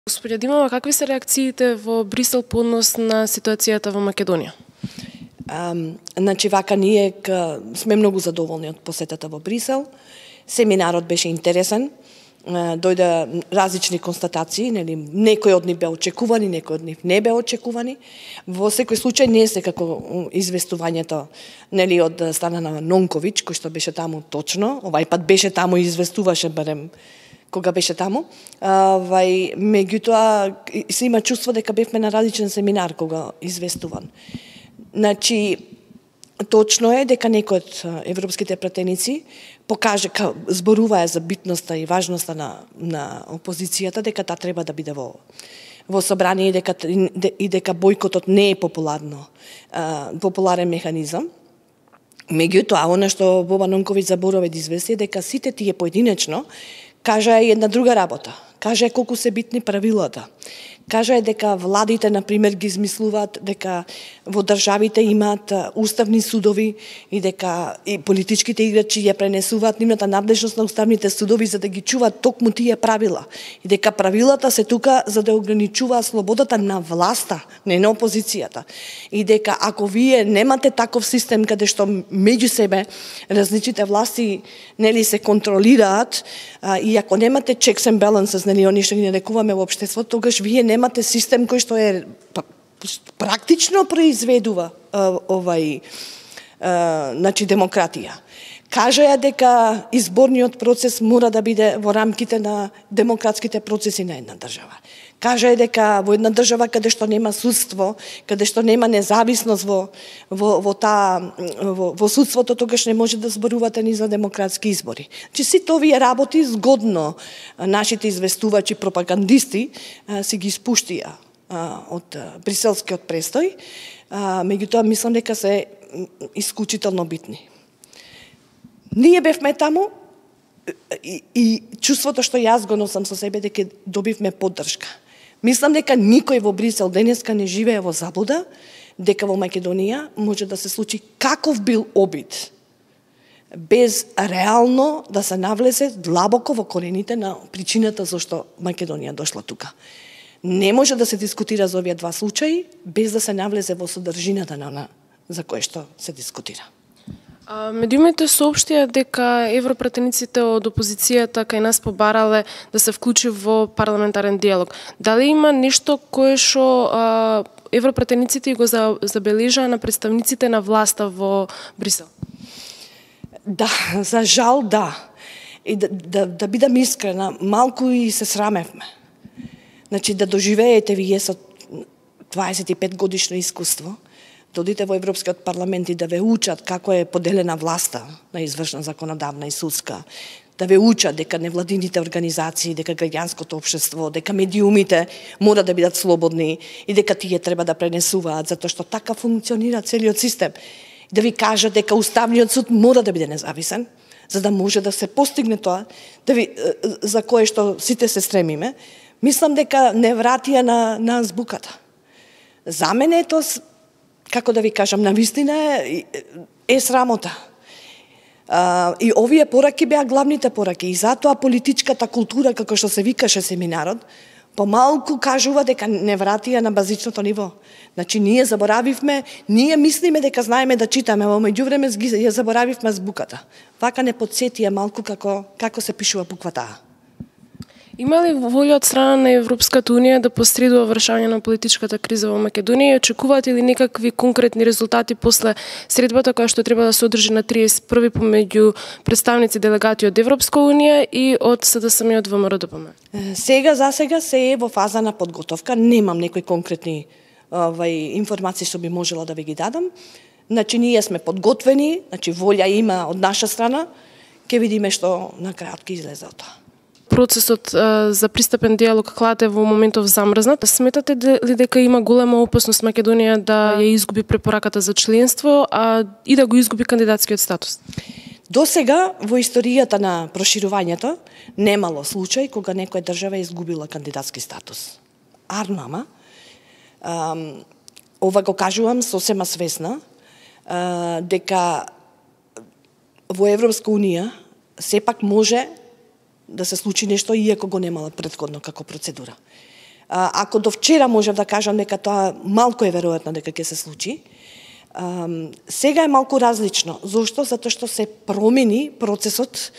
Господја Димова, какви се реакциите во Брисел по однос на ситуацијата во Македонија? Значи, вака ние сме многу задоволни од посетата во Брисел. Семинарот беше интересен. Дојде различни констатации, нели, некои од нив беа очекувани, некои од нив не беа очекувани. Во секој случај не се како известувањето, нели, од страна на Нонковиќ, кој што беше таму точно, овај пат беше таму и известуваше барем кога беше таму. Меѓутоа се има чувство дека бевме на различен семинар кога известуван. Значи, точно е дека некои од европските пратеници зборуваа за битноста и важноста на опозицијата, дека таа треба да биде во собрание и дека бојкотот не е популарен механизам. Меѓутоа, она што Боба Нонковиќ заборува да извести е дека сите тие поединечно кажа една друга работа. Кажа колку се битни правилата. Кажа дека владите, например, ги измислуваат дека во државите имаат уставни судови и дека и политичките играчи ја пренесуваат нивната надлежност на уставните судови за да ги чуваат токму тие правила. И дека правилата се тука за да ограничуваат слободата на власта, не на опозицијата. И дека ако вие немате таков систем каде што меѓу себе различните власти нели се контролираат и ако немате checks and balances, нели они што ги нарекуваме во општеството, тогаш вие немате систем кој што е практично произведува значи демократија. Кажа дека изборниот процес мора да биде во рамките на демократските процеси на една држава. Кажа дека во една држава каде што нема судство, каде што нема независност во судството, тогаш не може да зборувате ни за демократски избори. Значи сите овие работи згодно нашите известувачи, пропагандисти си ги спуштија од бриселскиот престој, меѓутоа мислам дека се исклучително битни. Ние бевме таму и чувството што јас го носам со себе дека добивме поддршка. Мислам дека никој во Брисел денеска не живее во заблуда дека во Македонија може да се случи каков бил обид без реално да се навлезе длабоко во корените на причината зашто Македонија дошла тука. Не може да се дискутира за овие два случаи без да се навлезе во содржината на за кое што се дискутира. Медиумите соопштија дека европратениците од опозицијата кај нас побарале да се вклучи во парламентарен диалог. Дали има нешто кое што европратениците го забележаа на представниците на власта во Брисел? Да, за жал да. И да бидам искрена, малку и се срамевме. Значи да доживеете вие со 25 годишно искуство, да одите во Европскиот парламент и да ве учат како е поделена власта на извршна, законодавна и судска, да ве учат дека невладините организации, дека граѓанското општество, дека медиумите мора да бидат слободни и дека тие треба да пренесуваат, затоа што така функционира целиот систем. Да ви кажат дека Уставниот суд мора да биде независен, за да може да се постигне тоа, за кое што сите се стремиме. Мислам дека не вратија на збуката. За мене е тоа, како да ви кажам, навистина е срамота. И овие пораки беа главните пораки. И затоа политичката култура, како што се викаше семинарот, помалку кажува дека не вратија на базичното ниво. Значи, ние заборавивме, ние мислиме дека знаеме да читаме, во меѓувреме ја заборавивме збуката. Вака не подсетија малку како се пишува буквата. Има ли волја од страна на Европската унија да посредува вршање на политичката криза во Македонија и очекуваат ли некакви конкретни резултати после средбата која што треба да се одржи на 31 помеѓу представници делегати од Европска унија и од СДСМ и од ВМРО-ДПМ? За сега се е во фаза на подготовка, немам некои конкретни информации што би можела да ви ги дадам. Значи ние сме подготвени, значи волја има од наша страна, ќе видиме што на крајот ќе излезе од тоа. Процесот за пристапен диалог клате во моментов замрзнат. Сметате ли дека има голема опасност Македонија да ја изгуби препораката за членство, и да го изгуби кандидатскиот статус? До сега во историјата на проширувањето немало случај кога некоја држава е изгубила кандидатски статус. Армама, ова го кажувам сосема свесна, дека во Европска унија сепак може да се случи нешто иако го немала претходно како процедура. Ако до вчера можев да кажам дека тоа малку е веројатно дека ќе се случи, сега е малку различно. Зошто? Затоа што се промени процесот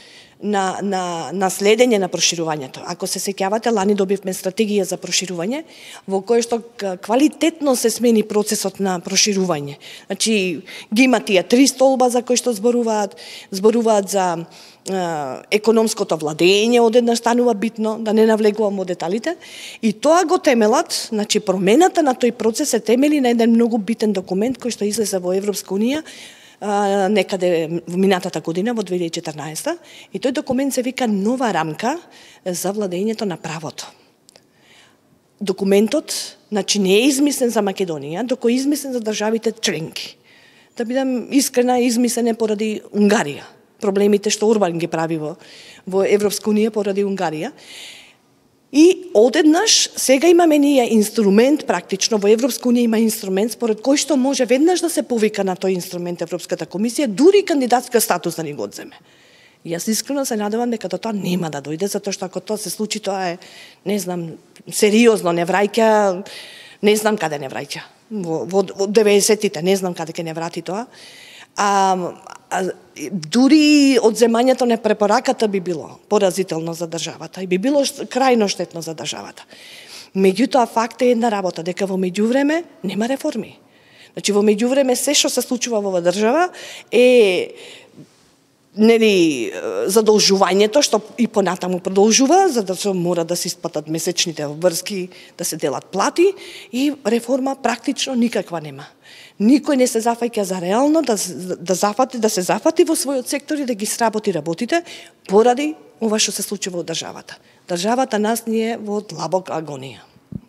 на следење на проширувањето. Ако се сеќавате, лани добивме стратегија за проширување, во која што квалитетно се смени процесот на проширување. Значи, ги има тие 3 столба за кои што зборуваат за економското владење, одеднаш станува битно, да не навлегувам во деталите, и тоа го темелат, значи промената на тој процес се темели на еден многу битен документ кој што излезе во Европска унија некаде во минатата година, во 2014, и тој документ се вика нова рамка за владењето на правото. Документот, значи, не е измислен за Македонија, доко е измислен за државите членки. Да бидам искрена, измислен е поради Унгарија. Проблемите што Орбан ги прави во Европска унија поради Унгарија. И одеднаш сега имаме ние инструмент, практично во Европска унија има инструмент според кој што може веднаш да се повика на тој инструмент Европската комисија, дури кандидатска статус да ни го одземе. И јас искрено се надевам дека до тоа нема да дојде, затоа што ако тоа се случи, тоа е, не знам, сериозно не враќа, не знам каде не враќа. Во 90-тите, не знам каде ќе не врати тоа. Дури одземањето на препораката би било поразително за државата и би било крајно штетно за државата. Меѓутоа, факт е една работа, дека во меѓувреме нема реформи. Значи, во меѓувреме се што се случува во оваа држава е задолжувањето што и понатаму продолжува, за да се мора да се исплатат месечните врски, да се делат плати, и реформа практично никаква нема. Никој не се зафаќа за реално да се зафати во својот сектор и да ги сработи работите поради ова што се случува во државата. Државата нас ни е во длабока агонија.